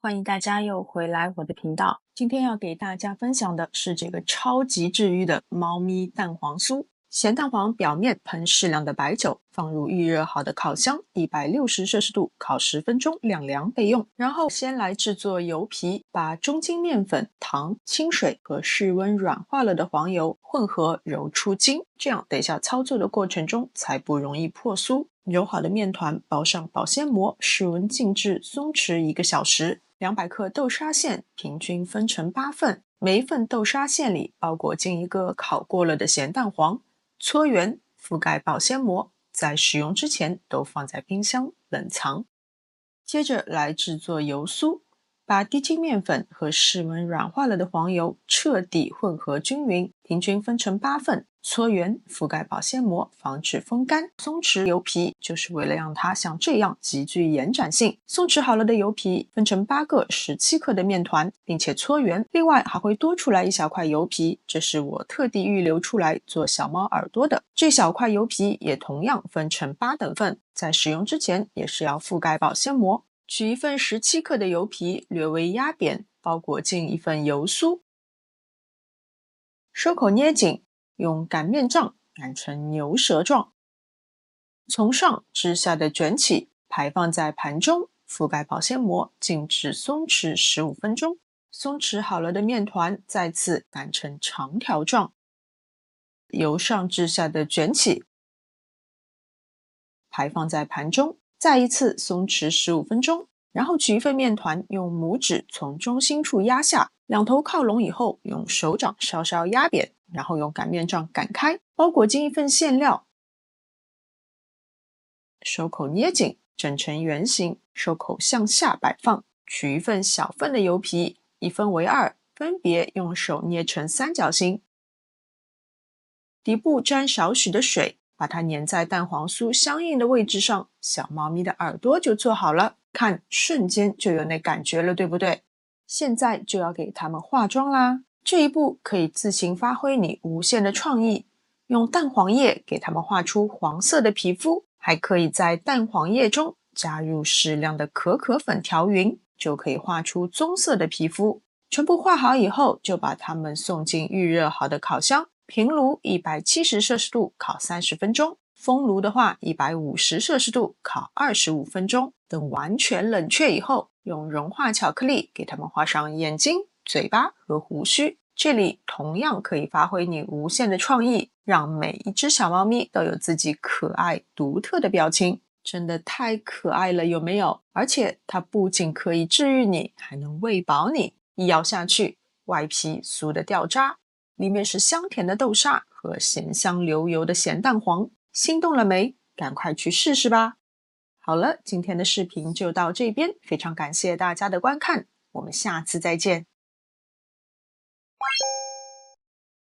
欢迎大家又回来我的频道。今天要给大家分享的是这个超级治愈的猫咪蛋黄酥。咸蛋黄表面喷适量的白酒，放入预热好的烤箱160摄氏度烤10分钟，晾凉备用。然后先来制作油皮，把中筋面粉、糖、清水和室温软化了的黄油混合揉出筋，这样等一下操作的过程中才不容易破酥。揉好的面团包上保鲜膜，室温静置松弛1个小时。200克豆沙馅平均分成8份，每一份豆沙馅里包裹进一个烤过了的咸蛋黄，搓圆，覆盖保鲜膜，在使用之前都放在冰箱冷藏。接着来制作油酥，把低筋面粉和室温软化了的黄油彻底混合均匀，平均分成8份，搓圆，覆盖保鲜膜，防止风干。松弛油皮就是为了让它像这样极具延展性。松弛好了的油皮分成8个17克的面团，并且搓圆。另外还会多出来一小块油皮，这是我特地预留出来做小猫耳朵的。这小块油皮也同样分成8等份，在使用之前也是要覆盖保鲜膜。取一份17克的油皮，略微压扁，包裹进一份油酥，收口捏紧，用擀面杖擀成牛舌状，从上至下的卷起，排放在盘中，覆盖保鲜膜，静置松弛15分钟。松弛好了的面团再次擀成长条状，由上至下的卷起，排放在盘中，再一次松弛15分钟。然后取一份面团，用拇指从中心处压下，两头靠拢以后，用手掌稍稍压扁，然后用擀面杖擀开，包裹进一份馅料，收口捏紧，整成圆形，收口向下摆放。取一份小份的油皮，一分为2，分别用手捏成三角形，底部沾少许的水，把它粘在蛋黄酥相应的位置上，小猫咪的耳朵就做好了。看，瞬间就有那感觉了，对不对？现在就要给它们化妆啦。这一步可以自行发挥你无限的创意，用蛋黄液给它们画出黄色的皮肤，还可以在蛋黄液中加入适量的可可粉调匀，就可以画出棕色的皮肤。全部画好以后，就把它们送进预热好的烤箱，平炉170摄氏度烤30分钟，封炉的话150摄氏度烤25分钟。等完全冷却以后，用融化巧克力给它们画上眼睛、嘴巴和胡须。这里同样可以发挥你无限的创意，让每一只小猫咪都有自己可爱独特的表情。真的太可爱了，有没有？而且它不仅可以治愈你，还能喂饱你。一咬下去，外皮酥的掉渣，里面是香甜的豆沙和咸香流油的咸蛋黄。心动了没？赶快去试试吧。好了，今天的视频就到这边，非常感谢大家的观看，我们下次再见。